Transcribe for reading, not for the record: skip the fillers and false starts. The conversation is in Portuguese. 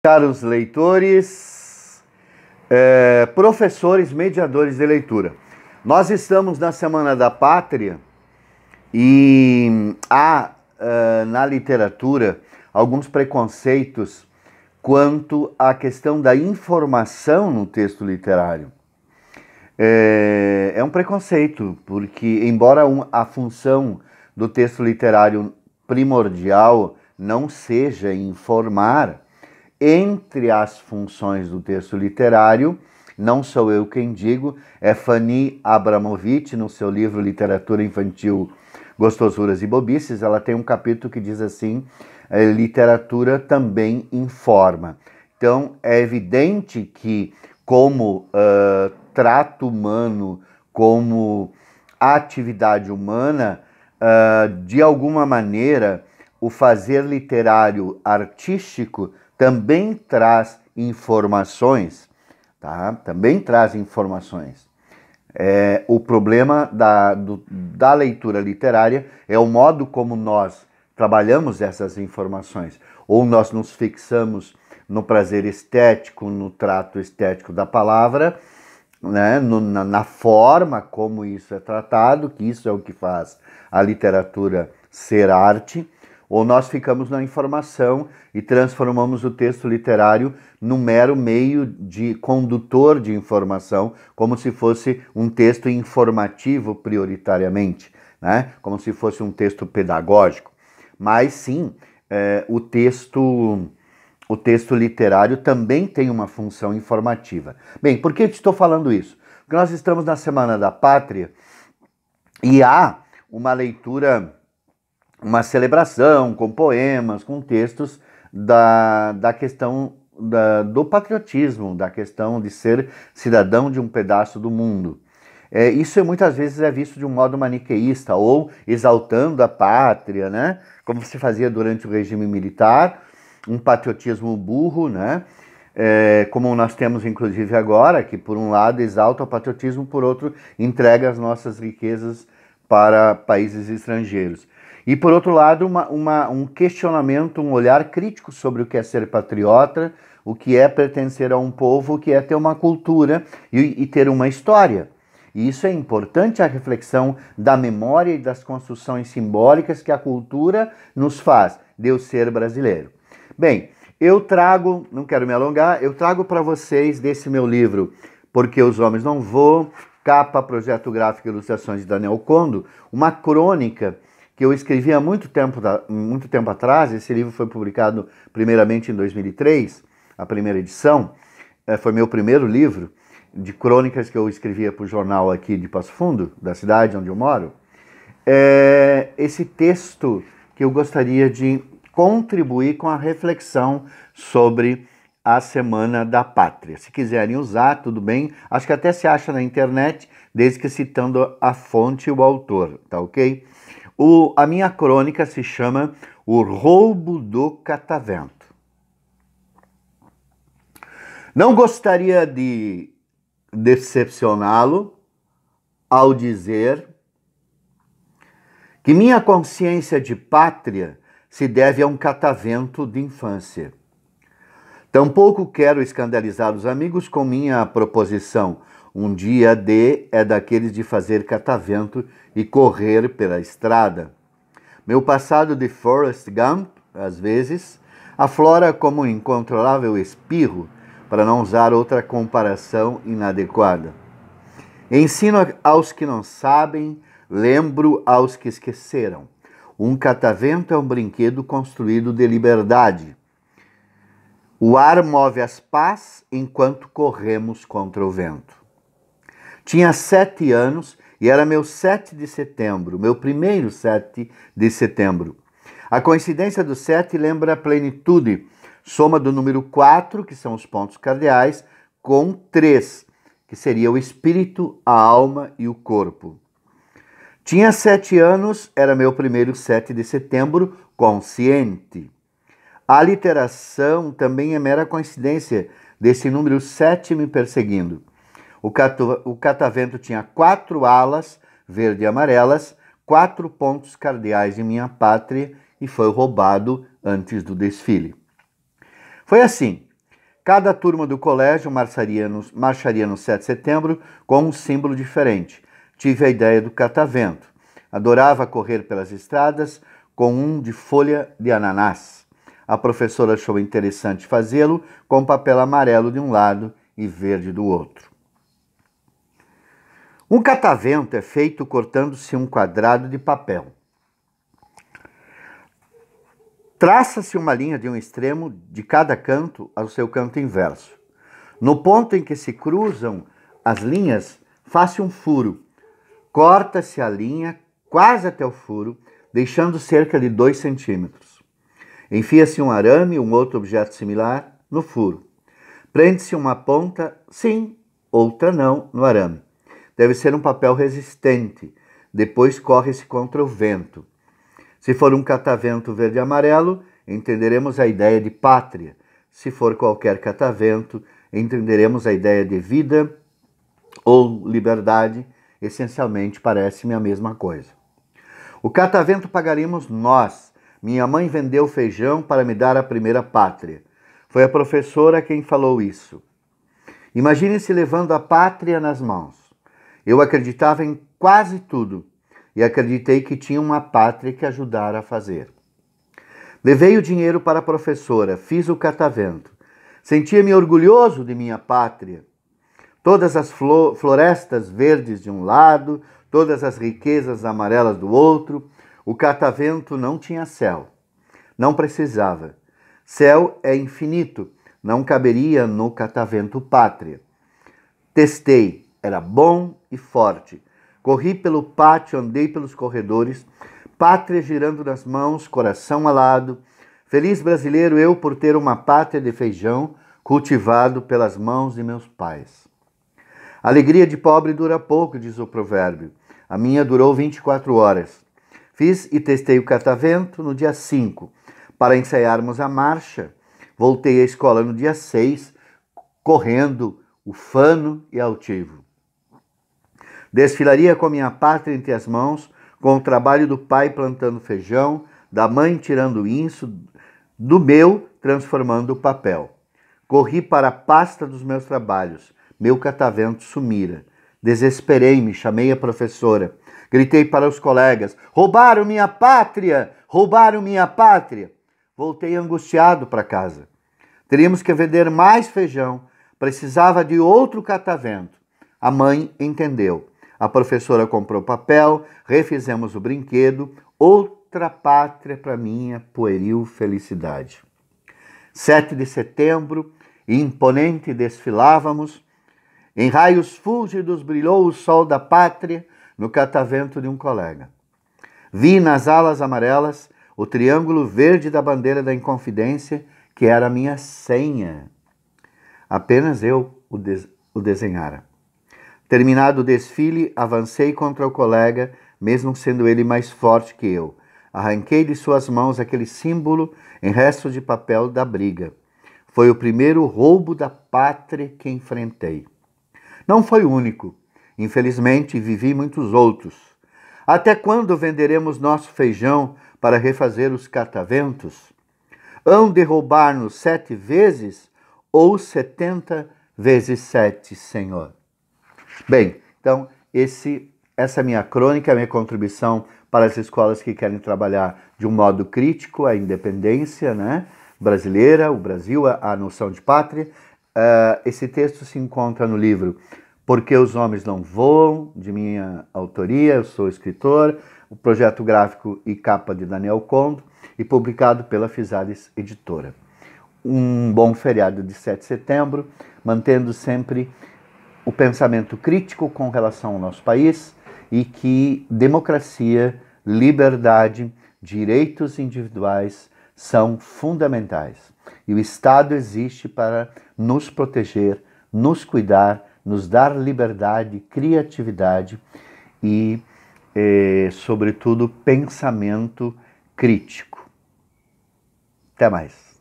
Caros leitores, professores, mediadores de leitura. Nós estamos na Semana da Pátria e há na literatura alguns preconceitos quanto à questão da informação no texto literário. É um preconceito, porque embora a função do texto literário primordial não seja informar, entre as funções do texto literário, não sou eu quem digo, é Fanny Abramovich, no seu livro Literatura Infantil, Gostosuras e Bobices, ela tem um capítulo que diz assim, literatura também informa. Então, é evidente que como trato humano, como atividade humana, de alguma maneira, o fazer literário artístico também traz informações, tá? Também traz informações. O problema da leitura literária é o modo como nós trabalhamos essas informações. Ou nós nos fixamos no prazer estético, no trato estético da palavra, né? Na forma como isso é tratado, que isso é o que faz a literatura ser arte, ou nós ficamos na informação e transformamos o texto literário num mero meio de condutor de informação, como se fosse um texto informativo prioritariamente, né? Como se fosse um texto pedagógico. Mas sim, o texto literário também tem uma função informativa. Bem, por que eu estou falando isso? Porque nós estamos na Semana da Pátria e há uma leitura, uma celebração com poemas, com textos da questão do patriotismo, da questão de ser cidadão de um pedaço do mundo. Isso muitas vezes é visto de um modo maniqueísta ou exaltando a pátria, né? Como se fazia durante o regime militar, um patriotismo burro, né? Como nós temos inclusive agora, que por um lado exalta o patriotismo, por outro entrega as nossas riquezas para países estrangeiros. E, por outro lado, um questionamento, um olhar crítico sobre o que é ser patriota, o que é pertencer a um povo, o que é ter uma cultura e ter uma história. E isso é importante, a reflexão da memória e das construções simbólicas que a cultura nos faz, de eu ser brasileiro. Bem, eu trago, não quero me alongar, eu trago para vocês desse meu livro, Porque os Homens Não Voam, capa, projeto gráfico e ilustrações de Daniel Condo, uma crônica que eu escrevi há muito tempo atrás. Esse livro foi publicado primeiramente em 2003, a primeira edição, foi meu primeiro livro de crônicas que eu escrevia para o jornal aqui de Passo Fundo, da cidade onde eu moro. Esse texto que eu gostaria de contribuir com a reflexão sobre a Semana da Pátria. Se quiserem usar, tudo bem, acho que até se acha na internet, desde que citando a fonte e o autor, tá ok? A minha crônica se chama O Roubo do Catavento. Não gostaria de decepcioná-lo ao dizer que minha consciência de pátria se deve a um catavento de infância. Tampouco quero escandalizar os amigos com minha proposição. Um dia D é daqueles de fazer catavento e correr pela estrada. Meu passado de Forrest Gump, às vezes, aflora como um incontrolável espirro, para não usar outra comparação inadequada. Ensino aos que não sabem, lembro aos que esqueceram. Um catavento é um brinquedo construído de liberdade. O ar move as pás enquanto corremos contra o vento. Tinha 7 anos e era meu 7 de setembro, meu primeiro 7 de setembro. A coincidência do 7 lembra a plenitude, soma do número 4, que são os pontos cardeais, com 3, que seria o espírito, a alma e o corpo. Tinha 7 anos, era meu primeiro 7 de setembro, consciente. A literação também é mera coincidência desse número 7 me perseguindo. O catavento tinha 4 alas verde e amarelas, 4 pontos cardeais de minha pátria e foi roubado antes do desfile. Foi assim, Cada turma do colégio marcharia no 7 de setembro com um símbolo diferente. Tive a ideia do catavento. Adorava correr pelas estradas com um de folha de ananás. A professora achou interessante fazê-lo com papel amarelo de um lado e verde do outro. Um catavento é feito cortando-se um quadrado de papel. Traça-se uma linha de um extremo de cada canto ao seu canto inverso. No ponto em que se cruzam as linhas, faça um furo. Corta-se a linha quase até o furo, deixando cerca de 2 centímetros. Enfia-se um arame ou um outro objeto similar no furo. Prende-se uma ponta, sim, outra não, no arame. Deve ser um papel resistente. Depois corre-se contra o vento. Se for um catavento verde e amarelo, entenderemos a ideia de pátria. Se for qualquer catavento, entenderemos a ideia de vida ou liberdade. Essencialmente, parece-me a mesma coisa. O catavento pagaríamos nós. Minha mãe vendeu feijão para me dar a primeira pátria. Foi a professora quem falou isso. Imagine-se levando a pátria nas mãos. Eu acreditava em quase tudo e acreditei que tinha uma pátria que ajudara a fazer. Levei o dinheiro para a professora, fiz o catavento. Sentia-me orgulhoso de minha pátria. Todas as florestas verdes de um lado, todas as riquezas amarelas do outro. O catavento não tinha céu. Não precisava. Céu é infinito, não caberia no catavento pátria. Testei, era bom e forte. Corri pelo pátio, andei pelos corredores, pátria girando nas mãos, coração alado. Feliz brasileiro eu por ter uma pátria de feijão cultivado pelas mãos de meus pais. A alegria de pobre dura pouco, diz o provérbio. A minha durou 24 horas. Fiz e testei o catavento no dia 5. Para ensaiarmos a marcha, voltei à escola no dia 6, correndo, ufano e altivo. Desfilaria com minha pátria entre as mãos, com o trabalho do pai plantando feijão, da mãe tirando o inso, do meu transformando o papel. Corri para a pasta dos meus trabalhos. Meu catavento sumira. Desesperei-me, chamei a professora. Gritei para os colegas: roubaram minha pátria! Roubaram minha pátria! Voltei angustiado para casa. Teríamos que vender mais feijão. Precisava de outro catavento. A mãe entendeu. A professora comprou papel, refizemos o brinquedo, outra pátria para minha pueril felicidade. 7 de setembro, imponente desfilávamos. Em raios fúlgidos brilhou o sol da pátria no catavento de um colega. Vi nas alas amarelas o triângulo verde da bandeira da Inconfidência, que era a minha senha. Apenas eu o desenhara. Terminado o desfile, avancei contra o colega, mesmo sendo ele mais forte que eu. Arranquei de suas mãos aquele símbolo em restos de papel da briga. Foi o primeiro roubo da pátria que enfrentei. Não foi o único. Infelizmente, vivi muitos outros. Até quando venderemos nosso feijão para refazer os cataventos? Hão de roubar-nos 7 vezes ou 70 vezes 7, Senhor? Bem, então, essa é a minha crônica, a minha contribuição para as escolas que querem trabalhar de um modo crítico a independência, né, brasileira, o Brasil, a noção de pátria. Esse texto se encontra no livro Porque os Homens Não Voam, de minha autoria, eu sou escritor, o projeto gráfico e capa de Daniel Condo, e publicado pela Fisales Editora. Um bom feriado de 7 de setembro, mantendo sempre o pensamento crítico com relação ao nosso país e que democracia, liberdade, direitos individuais são fundamentais. E o Estado existe para nos proteger, nos cuidar, nos dar liberdade, criatividade e, sobretudo, pensamento crítico. Até mais.